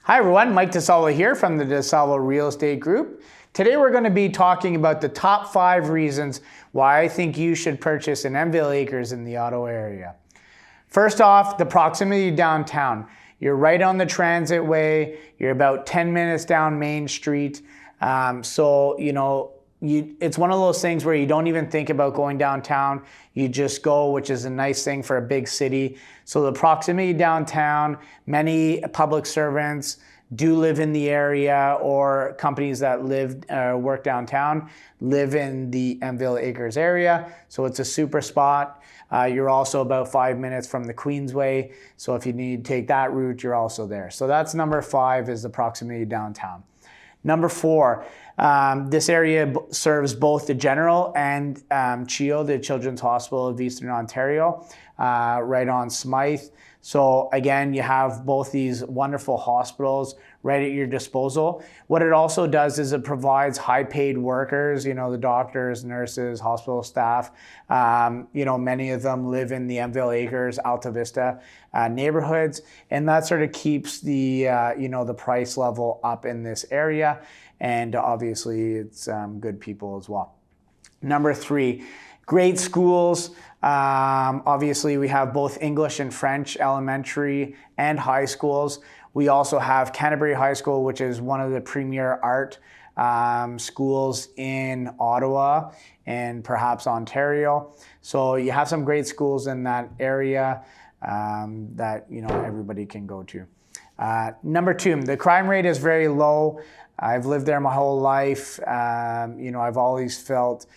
Hi everyone, Michaeldisalvo here from the DeSalvo Real Estate Group. Today we're going to be talking about the top 5 reasons why I think you should purchase an Elmvale Acres in the Ottawa area. First off, the proximity downtown. You're right on the transit way, you're about 10 minutes down Main Street, it's one of those things where you don't even think about going downtown. You just go, which is a nice thing for a big city. So the proximity downtown, many public servants do live in the area, or companies that work downtown live in the Elmvale Acres area. So it's a super spot. You're also about 5 minutes from the Queensway. So if you need to take that route, you're also there. So that's number 5, is the proximity downtown. Number 4, this area serves both the General and CHEO, the Children's Hospital of Eastern Ontario, right on Smythe. So again, you have both these wonderful hospitals right at your disposal. What it also does is it provides high-paid workers, the doctors, nurses, hospital staff. Many of them live in the Elmvale Acres, Alta Vista neighborhoods, and that sort of keeps the the price level up in this area. And obviously, it's good people as well. Number 3. Great schools. Obviously, we have both English and French elementary and high schools. We also have Canterbury High School, which is one of the premier art schools in Ottawa and perhaps Ontario. So you have some great schools in that area that everybody can go to. Number 2, the crime rate is very low. I've lived there my whole life. I've always felt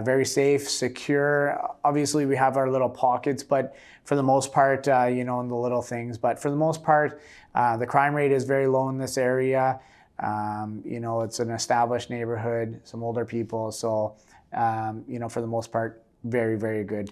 very safe, secure. Obviously, we have our little pockets, but for the most part, in the little things. But for the most part, the crime rate is very low in this area. It's an established neighborhood, some older people. So, for the most part, very, very good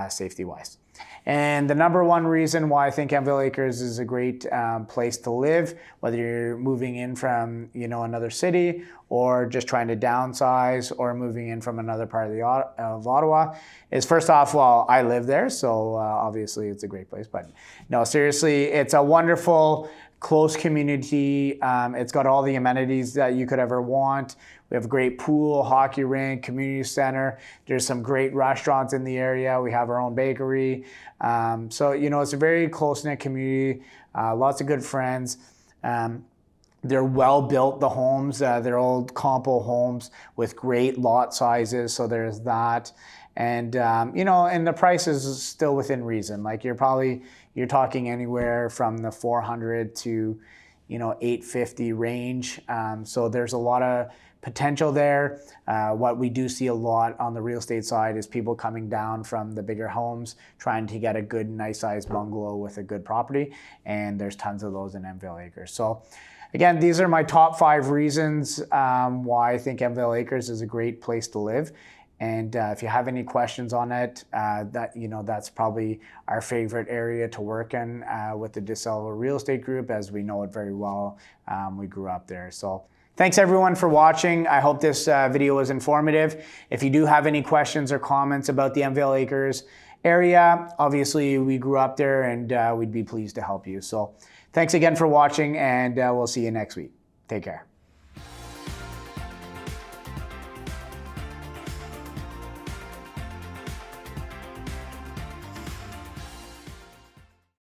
safety-wise. And the number 1 reason why I think Elmvale Acres is a great place to live, whether you're moving in from another city, or just trying to downsize, or moving in from another part of Ottawa, is first off, well, I live there, so obviously it's a great place. But no, seriously, it's a wonderful, close community. It's got all the amenities that you could ever want. We have a great pool, hockey rink, community center. There's some great restaurants in the area. We have our own bakery. It's a very close-knit community, lots of good friends. They're well-built, the homes. They're old compo homes with great lot sizes, so there's that. And, and the price is still within reason. Like you're talking anywhere from the $400 to, $850 range. So there's a lot of potential there. What we do see a lot on the real estate side is people coming down from the bigger homes, trying to get a good, nice sized bungalow with a good property. And there's tons of those in Elmvale Acres. So again, these are my top 5 reasons why I think Elmvale Acres is a great place to live. And if you have any questions on it, that's probably our favorite area to work in with the DeSalvo Real Estate Group, as we know it very well. We grew up there. So thanks everyone for watching. I hope this video was informative. If you do have any questions or comments about the Elmvale Acres area, obviously we grew up there, and we'd be pleased to help you. So thanks again for watching, and we'll see you next week. Take care.